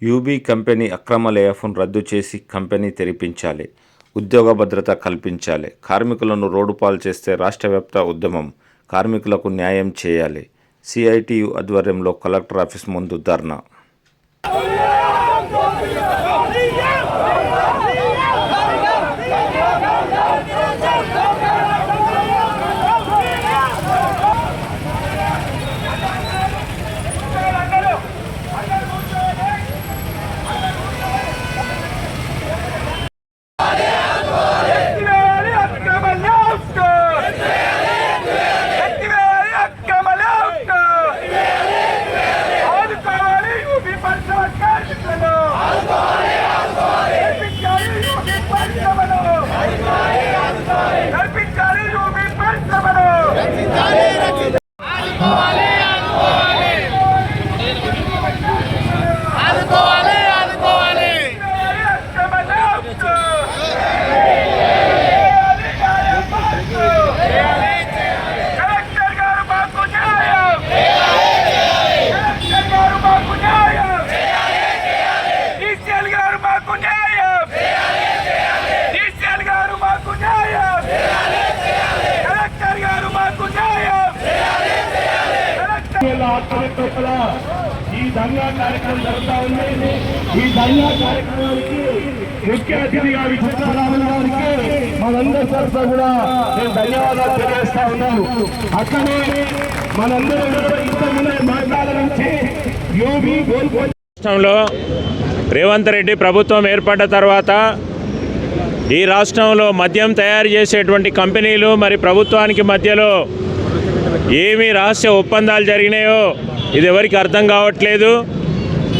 UB company అక్రమ లేఆఫ్ను రద్దు చేసి కంపెనీ తెరిపించాలి. ఉద్యోగ భద్రత కల్పించాలి. కార్మికులను రోడ్డుపాలు చేస్తే రాష్ట్రవ్యాప్త ఉద్యమం. కార్మికులకు న్యాయం చేయాలి. సిఐటియు ఆధ్వర్యంలో కలెక్టర్ ఆఫీస్ ముందు ధర్నా. ఈ ధర్నా కార్యక్రమం జరుగుతూ ఉంది. ఈ ధర్నా కార్యక్రమానికి ముఖ్య అతిథిగా విజయరామన్ గారికి మనందరి తరఫున కూడా నేను ధన్యవాదాలు తెలియజేస్తా ఉన్నాను. అక్కడే మనందరూ ఇంతకుముందే మాట్లాడాలని యోగి రాష్ట్రంలో రేవంత్ రెడ్డి ప్రభుత్వం ఏర్పడ్డ తర్వాత ఈ రాష్ట్రంలో మద్యం తయారు చేసేటువంటి కంపెనీలు మరి ప్రభుత్వానికి మధ్యలో ఏమి రహస్య ఒప్పందాలు జరిగినాయో ఇది ఎవరికి అర్థం కావట్లేదు.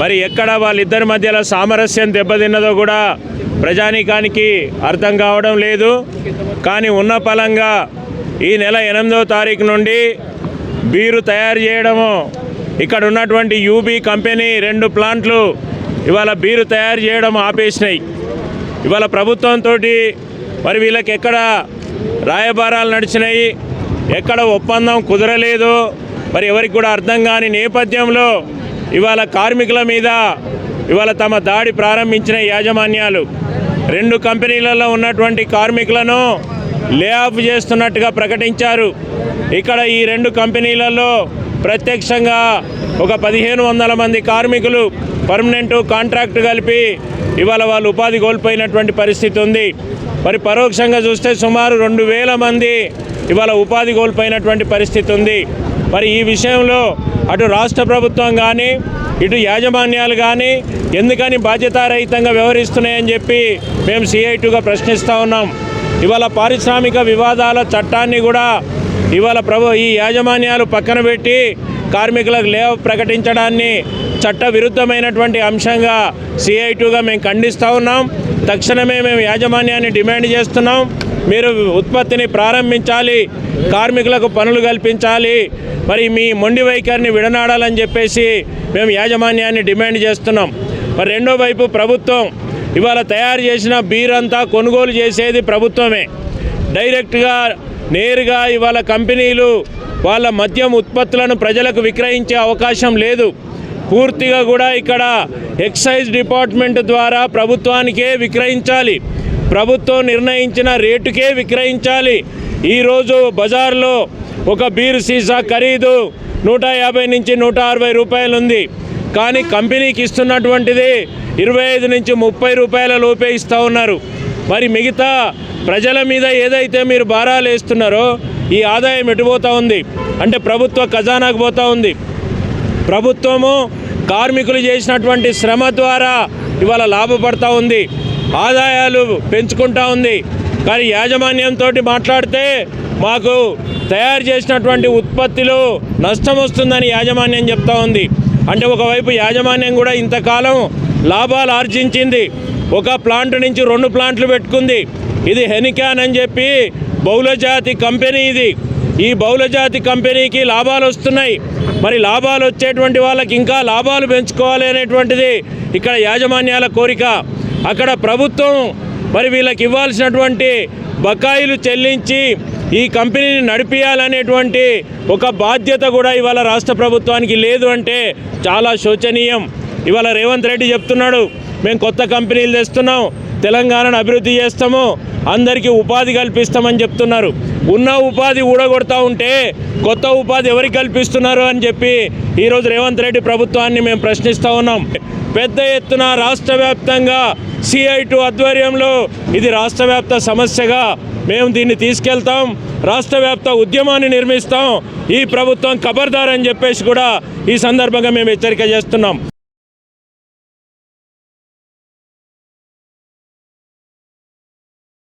మరి ఎక్కడ వాళ్ళిద్దరి మధ్యలో సామరస్యం దెబ్బతిన్నదో కూడా ప్రజానీకానికి అర్థం కావడం లేదు. కానీ ఉన్న ఫలంగా ఈ నెల 8వ తారీఖు నుండి బీరు తయారు చేయడము, ఇక్కడ ఉన్నటువంటి యూబీ కంపెనీ 2 ప్లాంట్లు ఇవాళ బీరు తయారు చేయడం ఆపేసినాయి. ఇవాళ ప్రభుత్వంతో మరి వీళ్ళకి ఎక్కడ రాయబారాలు నడిచినాయి, ఎక్కడ ఒప్పందం కుదరలేదు. మరి ఎవరికి కూడా అర్థం కాని నేపథ్యంలో ఇవాళ కార్మికుల మీద ఇవాళ తమ దాడి ప్రారంభించిన యాజమాన్యాలు 2 కంపెనీలలో ఉన్నటువంటి కార్మికులను లే ఆఫ్ చేస్తున్నట్టుగా ప్రకటించారు. ఇక్కడ ఈ 2 కంపెనీలలో ప్రత్యక్షంగా ఒక 1500 మంది కార్మికులు పర్మనెంట్ కాంట్రాక్ట్ కలిపి ఇవాళ వాళ్ళు ఉపాధి కోల్పోయినటువంటి పరిస్థితి ఉంది. మరి పరోక్షంగా చూస్తే సుమారు 2000 మంది ఇవాళ ఉపాధి కోల్పోయినటువంటి పరిస్థితి ఉంది. మరి ఈ విషయంలో అటు రాష్ట్ర ప్రభుత్వం కానీ ఇటు యాజమాన్యాలు కానీ ఎందుకని బాధ్యతారహితంగా వ్యవహరిస్తున్నాయని చెప్పి మేము సిఐటిగా ప్రశ్నిస్తూ ఉన్నాం. ఇవాళ పారిశ్రామిక వివాదాల చట్టాన్ని కూడా ఇవాళ ఈ యాజమాన్యాలు పక్కన పెట్టి కార్మికులకు లే ఆఫ్ ప్రకటించడాన్ని చట్ట విరుద్ధమైనటువంటి అంశంగా సిఐటిగా మేము ఖండిస్తూ ఉన్నాం. తక్షణమే మేము యాజమాన్యాన్ని డిమాండ్ చేస్తున్నాం, మీరు ఉత్పత్తిని ప్రారంభించాలి, కార్మికులకు పనులు కల్పించాలి, మరి మీ మొండి వైఖరిని విడనాడాలని చెప్పేసి మేము యాజమాన్యాన్ని డిమాండ్ చేస్తున్నాం. మరి రెండో వైపు ప్రభుత్వం ఇవాళ తయారు చేసిన బీరంతా కొనుగోలు చేసేది ప్రభుత్వమే. డైరెక్ట్గా నేరుగా ఇవాళ కంపెనీలు వాళ్ళ మద్యం ఉత్పత్తులను ప్రజలకు విక్రయించే అవకాశం లేదు. పూర్తిగా కూడా ఇక్కడ ఎక్సైజ్ డిపార్ట్మెంట్ ద్వారా ప్రభుత్వానికే విక్రయించాలి, ప్రభుత్వం నిర్ణయించిన రేటుకే విక్రయించాలి. ఈరోజు బజార్లో ఒక బీరు సీసా ఖరీదు 150 నుంచి 160 రూపాయలు ఉంది. కానీ కంపెనీకి ఇస్తున్నటువంటిది 25 నుంచి 30 రూపాయల లోపే ఇస్తూ ఉన్నారు. మరి మిగతా ప్రజల మీద ఏదైతే మీరు భారాలు వేస్తున్నారో ఈ ఆదాయం ఎటుపోతూ ఉంది అంటే ప్రభుత్వ ఖజానాకు పోతూ ఉంది. ప్రభుత్వము కార్మికులు చేసినటువంటి శ్రమ ద్వారా ఇవాళ లాభపడతా ఉంది, ఆదాయాలు పెంచుకుంటా ఉంది. కానీ యాజమాన్యంతో మాట్లాడితే మాకు తయారు చేసినటువంటి ఉత్పత్తిలో నష్టం వస్తుందని యాజమాన్యం చెప్తా ఉంది. అంటే ఒకవైపు యాజమాన్యం కూడా ఇంతకాలం లాభాలు ఆర్జించింది, ఒక ప్లాంట్ నుంచి 2 ప్లాంట్లు పెట్టుకుంది. ఇది హెనికాన్ అని చెప్పి బహుళజాతి కంపెనీ ఇది. ఈ బహుళజాతి కంపెనీకి లాభాలు వస్తున్నాయి. మరి లాభాలు వచ్చేటువంటి వాళ్ళకి ఇంకా లాభాలు పెంచుకోవాలి అనేటువంటిది ఇక్కడ యాజమాన్యాల కోరిక. అక్కడ ప్రభుత్వం మరి వీళ్ళకి ఇవ్వాల్సినటువంటి బకాయిలు చెల్లించి ఈ కంపెనీని నడిపియాలనేటువంటి ఒక బాధ్యత కూడా ఇవాళ రాష్ట్ర ప్రభుత్వానికి లేదు అంటే చాలా శోచనీయం. ఇవాళ రేవంత్ రెడ్డి చెప్తున్నాడు, మేము కొత్త కంపెనీలు తెస్తున్నాం, తెలంగాణను అభివృద్ధి చేస్తాము, అందరికీ ఉపాధి కల్పిస్తామని చెప్తున్నారు. ఉన్న ఉపాధి ఊడగొడతా ఉంటే కొత్త ఉపాధి ఎవరికి కల్పిస్తున్నారు అని చెప్పి ఈరోజు రేవంత్ రెడ్డి ప్రభుత్వాన్ని మేము ప్రశ్నిస్తూ ఉన్నాం. పెద్ద ఎత్తున రాష్ట్ర వ్యాప్తంగా CI2 ఆధ్వర్యంలో ఇది రాష్ట్ర వ్యాప్త సమస్యగా మేము దీన్ని తీసుకెళ్తాం, రాష్ట్ర వ్యాప్త ఉద్యమాన్ని నిర్మిస్తాం. ఈ ప్రభుత్వం ఖబర్దార్ అని చెప్పేసి కూడా ఈ సందర్భంగా మేము హెచ్చరిక చేస్తున్నాం.